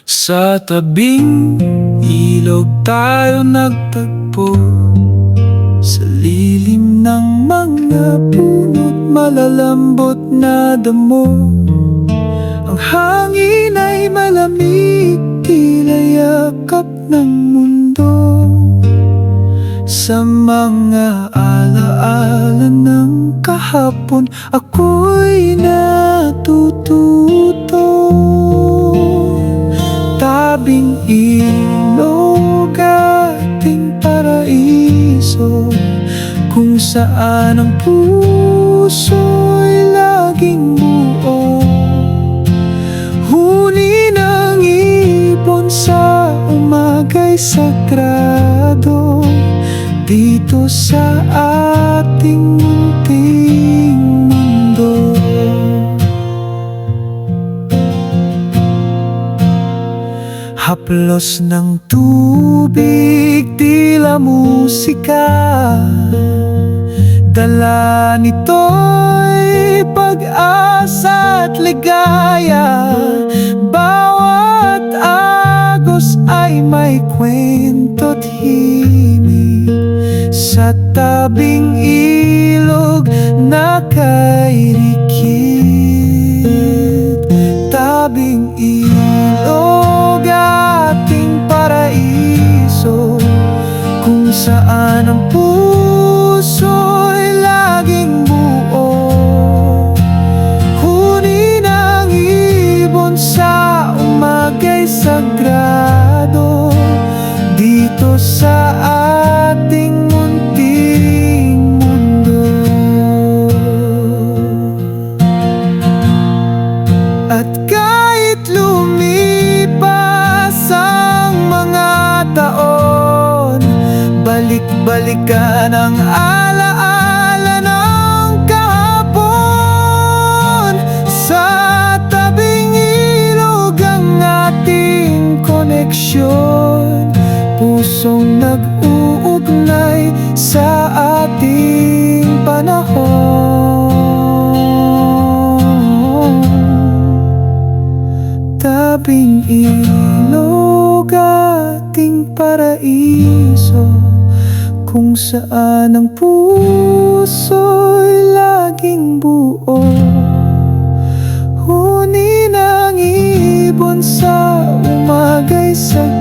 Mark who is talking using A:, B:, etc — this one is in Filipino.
A: Sa tabing ilog tayo nagtagpo, sa lilim ng mga puno't malalambot na damo. Ang hangin ay malamig, tila yakap ng mundo. Sa mga alaala ng kahapon, ako'y natututo. Tabing ilog, ating paraiso, kung saan ang puso'y laging buo. Huni ng ibon sa umaga'y sagrado, dito sa ating munting mundo. Haplos ng tubig, tila musika, dala nito'y pag-asa at ligaya. Bawat agos ay may kwento't himig, sa tabing ilog nakairikit. Tabing ilog, ating paraiso, kung saan ang puso'y laging buo. Huni ng ibon sa umaga'y sagrado, dito sa ating munting mundo. At kahit lumipas ang mga taon, balik-balikan ang alaala ng kahapon. Sa tabing ilog ang ating koneksyon, pusong nag-uugnay sa ating panahon. Tabing ilog, ating paraiso, kung saan ang puso'y laging buo. Huni ng ibon sa umaga'y sagrado,